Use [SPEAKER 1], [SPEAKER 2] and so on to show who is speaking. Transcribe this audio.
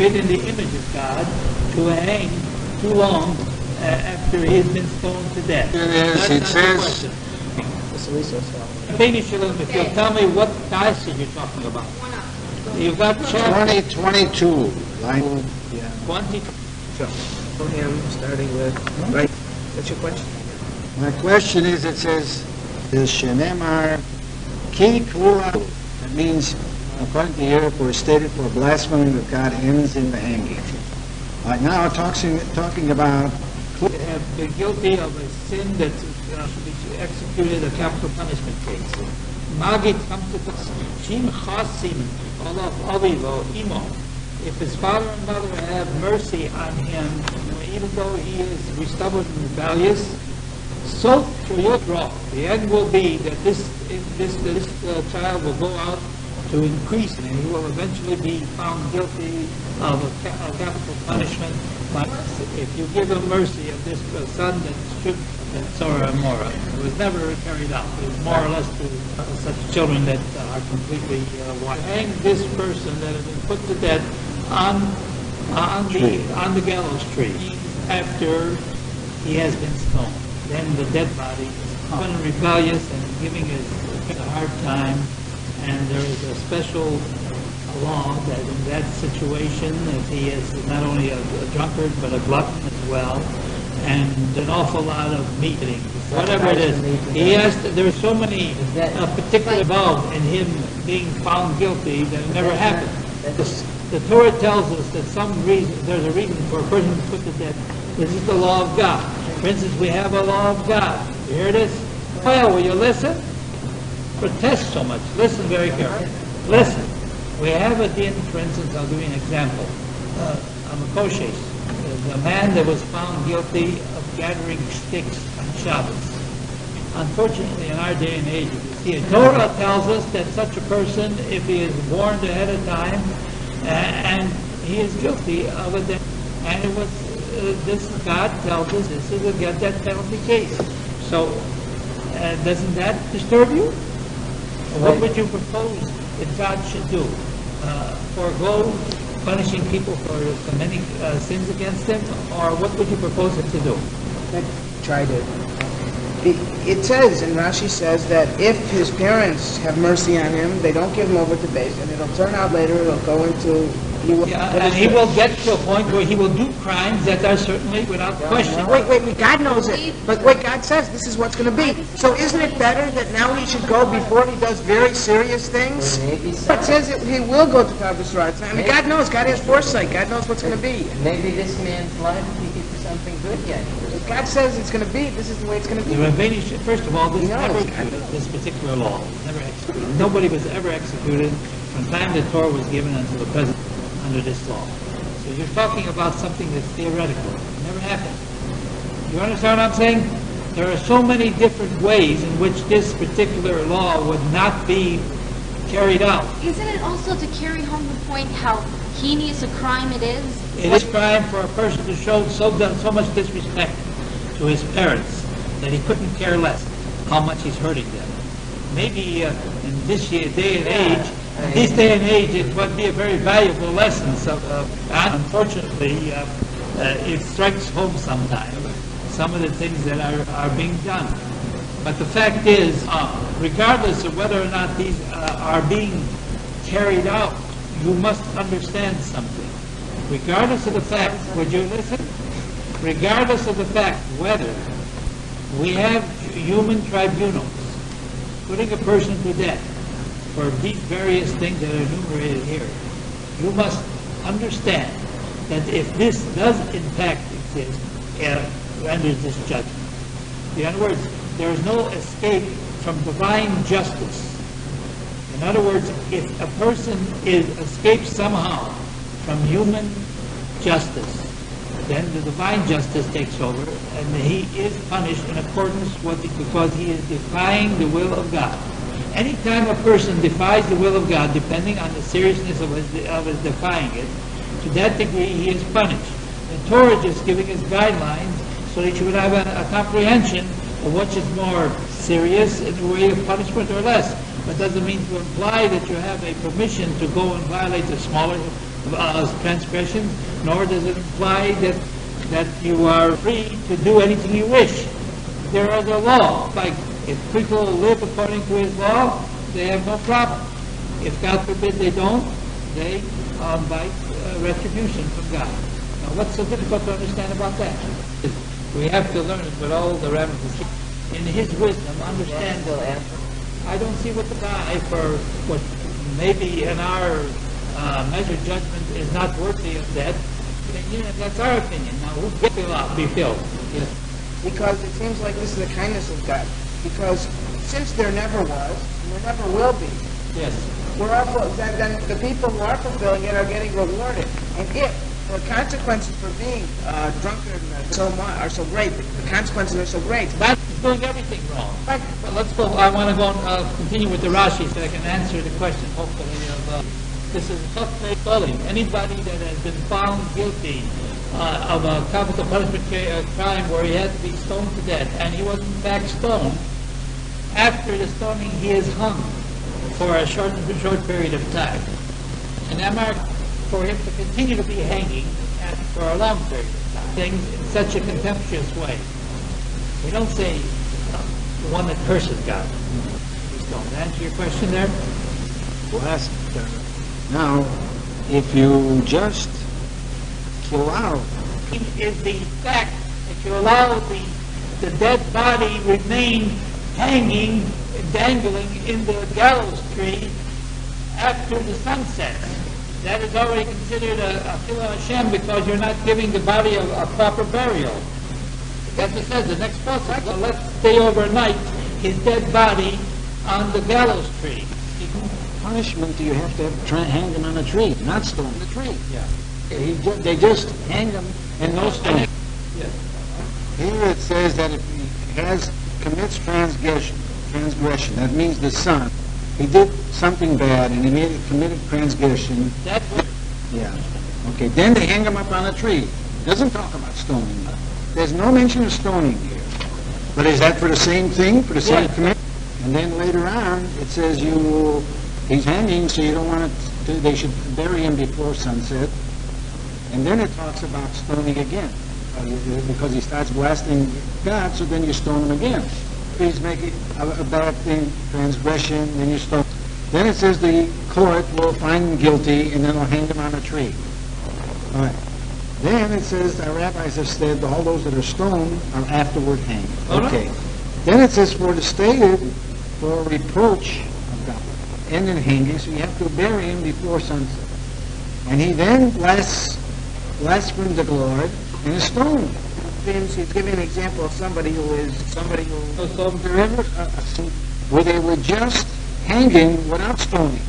[SPEAKER 1] fit in the image of God to hang too long after he has been stoned to death?
[SPEAKER 2] It says,
[SPEAKER 1] If you'll tell me what passage you're talking about. You've got chapter
[SPEAKER 2] 22, line
[SPEAKER 1] 20.
[SPEAKER 3] From him, starting with, right, that's your question?
[SPEAKER 2] My question is, it says, the Shenemar Ki Krua, that means, according to Europe, we're stated for blasphemy of God ends in the hanging. Now talking about
[SPEAKER 1] Have been guilty of a sin that should be executed, a capital punishment case. Magit comes to Shim Chasim, Olav Avivo, Imo. If his father and mother have mercy on him, even though he is stubborn and rebellious, so the end will be that this child will go out to increase, and he will eventually be found guilty of a capital punishment. But if you give him mercy of this son that should Tzora Amora, it was never carried out. It was more or less to such children that are completely hang this person that has been put to death on the gallows tree after he has been stoned. Then the dead body is often rebellious and giving us a hard time, and there is a special law that in that situation, if he is not only a drunkard but a glutton as well, and an awful lot of meat eating, whatever it is, he has to, there are so many particular involved in him being found guilty that it never happened. The Torah tells us that there's a reason for a person to put to death. This is the law of God. For instance, we have a law of God. You hear this? Well, will you listen? Protest so much. Listen very carefully. Listen. We have a din, for instance, I'll give you an example. I'm a koshes. The man that was found guilty of gathering sticks on Shabbos. Unfortunately, in our day and age, the Torah tells us that such a person, if he is warned ahead of time, and he is guilty of a death, and it was this God tells us this is a death penalty case. So, doesn't that disturb you? What would you propose that God should do? Forego punishing people for committing sins against him, or what would you propose him to do?
[SPEAKER 3] Try to. It says, and Rashi says, that if his parents have mercy on him, they don't give him over to base, and it'll turn out later, it'll go into...
[SPEAKER 1] He will get to a point where he will do crimes that are certainly without question.
[SPEAKER 3] Wait, God knows it. But wait, God says this is what's going to be. So isn't it better that now he should go before he does very serious things? It says that he will go to Tavisrat. I mean, God knows. God has foresight. God knows what's going to be.
[SPEAKER 4] Maybe this man's life will be something good yet.
[SPEAKER 3] If God says it's going to be, this is the way it's going to be.
[SPEAKER 1] The Rabbi, first of all, this particular law was never executed. Nobody was ever executed from the time the Torah was given until the present under this law. So you're talking about something that's theoretical. It never happened. You understand what I'm saying? There are so many different ways in which this particular law would not be carried out.
[SPEAKER 5] Isn't it also to carry home the point how heinous a crime it is?
[SPEAKER 1] It is a crime for a person to show so much disrespect to his parents that he couldn't care less how much he's hurting them. Maybe in this day and age, it would be a very valuable lesson. So, unfortunately, it strikes home sometimes, some of the things that are being done. But the fact is, regardless of whether or not these are being carried out, you must understand something. Regardless of the fact, would you listen? Regardless of the fact whether we have human tribunals putting a person to death for these various things that are enumerated here, you must understand that if this does in fact exist, renders this judgment. In other words, there is no escape from divine justice. In other words, if a person escapes somehow from human justice, then the divine justice takes over, and he is punished in accordance with it because he is defying the will of God. Anytime a person defies the will of God, depending on the seriousness of his defying it, to that degree he is punished. The Torah is just giving us guidelines so that you would have a comprehension of which is more serious in the way of punishment or less. But doesn't mean to imply that you have a permission to go and violate the smaller transgressions, nor does it imply that you are free to do anything you wish. There are the law. Like if people live according to his law, they have no problem. If God forbid they don't, they invite retribution from God. Now what's so difficult to understand about that? We have to learn it with all the ramifications. In his wisdom, understand. I don't see what the guy, for what maybe in our measured judgment is not worthy of that. That's our opinion. Now who gets to be filled? Yes.
[SPEAKER 3] Because it seems like this is the kindness of God. Because since there never was, and there never will be,
[SPEAKER 1] Yes.
[SPEAKER 3] then the people who are fulfilling it are getting rewarded. And if the consequences for being drunkard are so great, the consequences are so great,
[SPEAKER 1] That's doing everything wrong. But let's go. I want to go and continue with the Rashi so I can answer the question, hopefully, of this is Chokmei Tolim. Anybody that has been found guilty of a capital punishment crime where he had to be stoned to death, and he was in fact stoned, after the stoning he is hung for a short period of time. And that marks for him to continue to be hanging for a long period of time, things in such a contemptuous way. We don't say the one that curses God. He's stoned. To answer your question there?
[SPEAKER 2] Now, if you just kill out,
[SPEAKER 1] Is the fact that you allow the dead body remain hanging, dangling in the gallows tree after the sun sets. That is already considered a Chilul Hashem because you're not giving the body a proper burial. That's what it says. The next verse says, well, let's stay overnight his dead body on the gallows tree.
[SPEAKER 2] punishment you have to hang him on a tree, not stone the tree.
[SPEAKER 1] Yeah.
[SPEAKER 2] They just hang him and no stone.
[SPEAKER 1] Yes.
[SPEAKER 2] Here it says that if he commits transgression, that means the son, he did something bad and he committed transgression.
[SPEAKER 1] That's what.
[SPEAKER 2] Yeah. Okay, then they hang him up on a tree. It doesn't talk about stoning. There's no mention of stoning here. But is that for the same thing, for the same commitment? And then later on, it says he's hanging, so you don't want they should bury him before sunset. And then it talks about stoning again. Because he starts blasting God, so then you stone him again. He's making a bad thing, transgression, then you stone. Then it says the court will find him guilty, and then will hang him on a tree. All right. Then it says, the rabbis have said, all those that are stoned are afterward hanged. Okay. Then it says, for the stated, for reproach of God, and then hanging, so you have to bury him before sunset. And he then blasphemed the Lord and is stoned.
[SPEAKER 3] He's giving an example of somebody who
[SPEAKER 2] where they were just hanging without stoning.